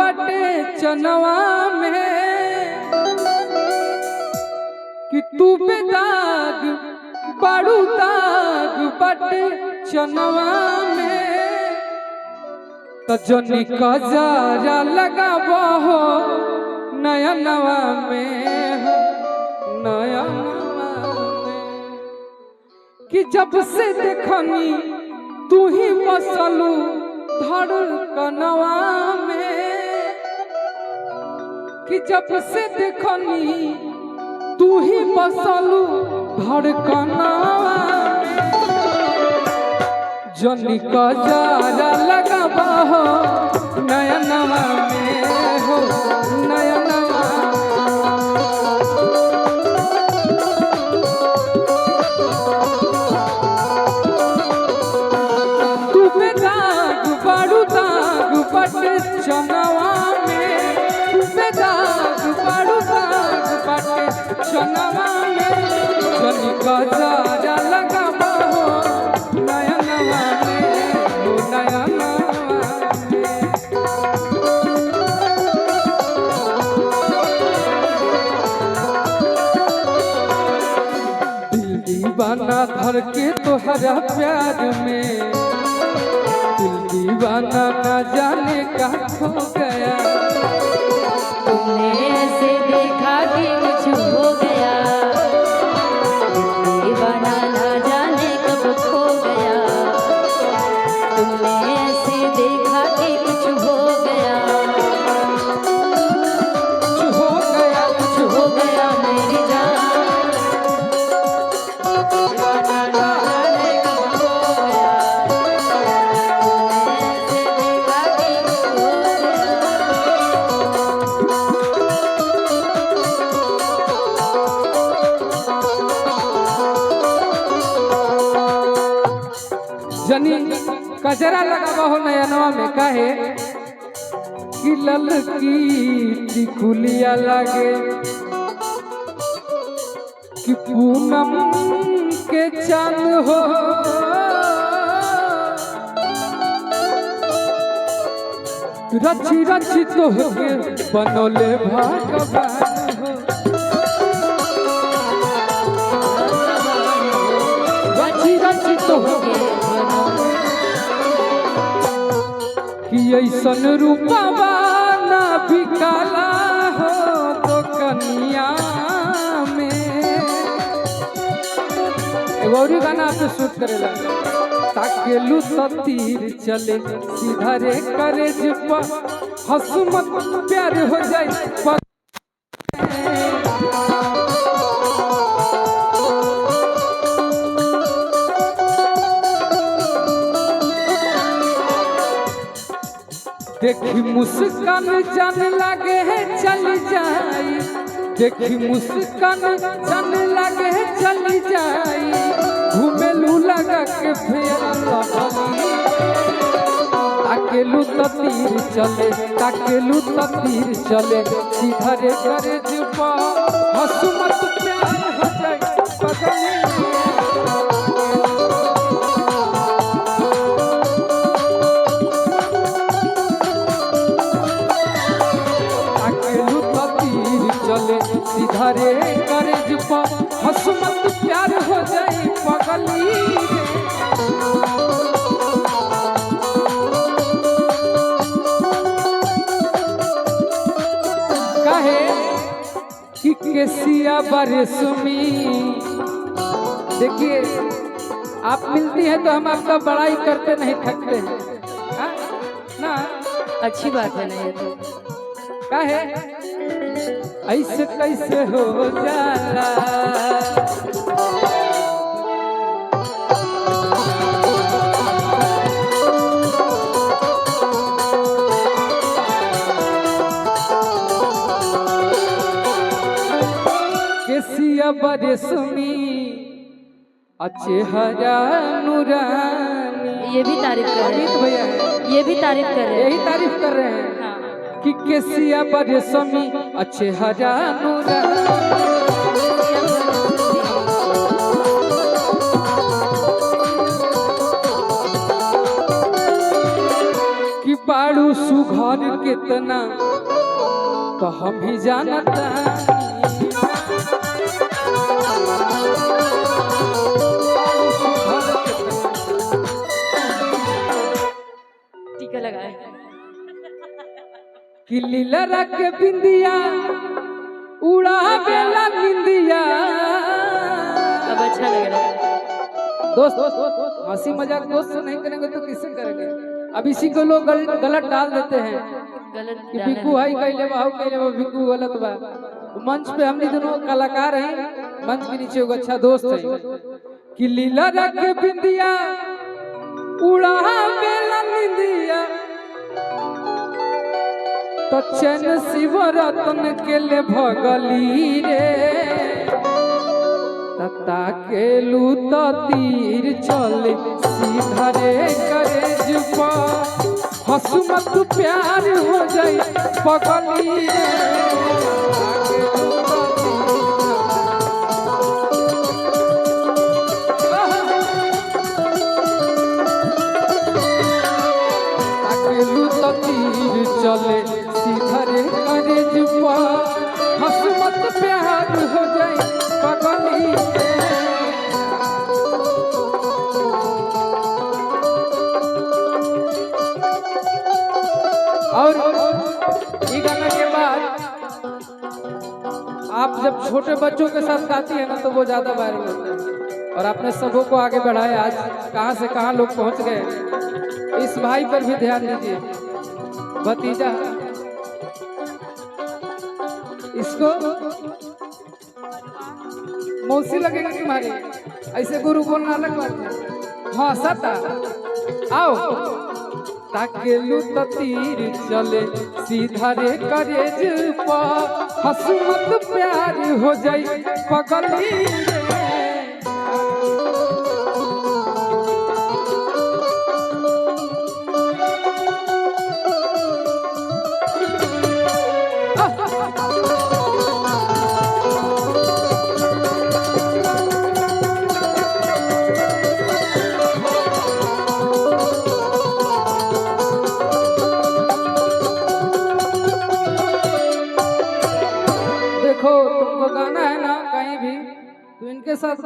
बटे चनवा में कि तू बेदाग बड़ू दाग बटे चनवा में तजनी कजरा लगाबो हो नयनवा में नयनवा में कि जब से देखनी तू ही बसलू धड़कनवा में कि जब से देखनी तू ही बसलू धड़कनवा में जनी कजरा लगाबो हो नयनवा में हो नयनवा तू बेदाग बड़ू दाग बटे चनवा में तू बेदाग बड़ू दाग बटे चनवा में जनी कजरा लगाबो हो नयनवा में हो नयनवा दीवाना धर के तोहरा प्यार में दिल दीवाना न जाने का खो गया तुमने ऐसे देखा कि कुछ हो गया दीवाना न जाने कब खो गया तुमने ऐसे देखा कि कुछ हो गया कुछ हो गया कुछ हो गया मेरी जान जनी कजरा लगाबो हो नयनवा में काहे कि ललकी टिकुलिया लागे कि पूनम के चांद हो रची रची तो के बनोले भगवान हो रची रची तो के कि ऐसन रूपवा ना बिकाला हो तो कन्या में गौरी गाना पे शूट करेला ताकेलू तो तीर चले सीधा रे करे जुपा हसमत प्यार हो जाए देखी मुस्कान जान लगे है चल जाई देखी मुस्कान जान लगे है चल जाई घूमेलू लगा के फेरा ताकेलू तो तीर चले ताकेलू तो तीर चले सीधा रे करे जुपा हसमत प्यार हो जाए बदले सीधा रे करे जुपा हसमत प्यार हो जाए पगली कहे कि केसिया बरसमी देखिए आप मिलती हैं तो हम आपका बड़ाई करते नहीं थकते हैं ना अच्छी बात है ना ये तो कहे ऐसे कैसे हो जाला केसिया बरसमी अच्छे हरा नूरानी ये भी तारीफ कर रहे हैं भैया है ये भी तारीफ कर रहे हैं यही तारीफ कर रहे हैं हाँ। कि केसिया बरसमी अच्छे हरा नूरानी कि बाड़ू सुघर कितना तो हम ही जानता टीका लगाए कि लीला रख बिंदिया उड़ा बेला निंदिया। अब अच्छा लग रहा है। दोस्त हंसी मजाक दोस्त से नहीं करेंगे तो किससे करेंगे। अब इसी को लोग गलत डाल देते हैं गलत कि बिक्कू हाई कहले बाहू कहले बा बिक्कू गलत बा। मंच पे हम दोनों कलाकार हैं, मंच के नीचे एगो अच्छा दोस्त है कि लीला रख बिंदिया उड़ा बेला निंदिया तो चैन शिव रतन के ले भगली रे तता के लूत तीर चले सीधा रे करे जुपा हंसू मत प्यार हो जाए पगली रे तीर चले सीधा रे करे जुपा हंसू मत प्यार हो जाए पगली और ये गाना के बाद आप जब छोटे बच्चों के साथ गाती है ना तो वो ज्यादा वायरल होता है और आपने सबों को आगे बढ़ाया। आज कहां से कहां लोग पहुंच गए। इस भाई पर भी ध्यान दीजिए, भतीजा इसको मौसी लगेगा तुम्हारी, ऐसे गुरु बोलना अलग बात है। हाँ सता आओ ताके लूत तीर चले सीधा रे करे पा हंसू मत प्यार हो जाए पगली रे। देखो तुमको गाना है ना कहीं भी तो इनके साथ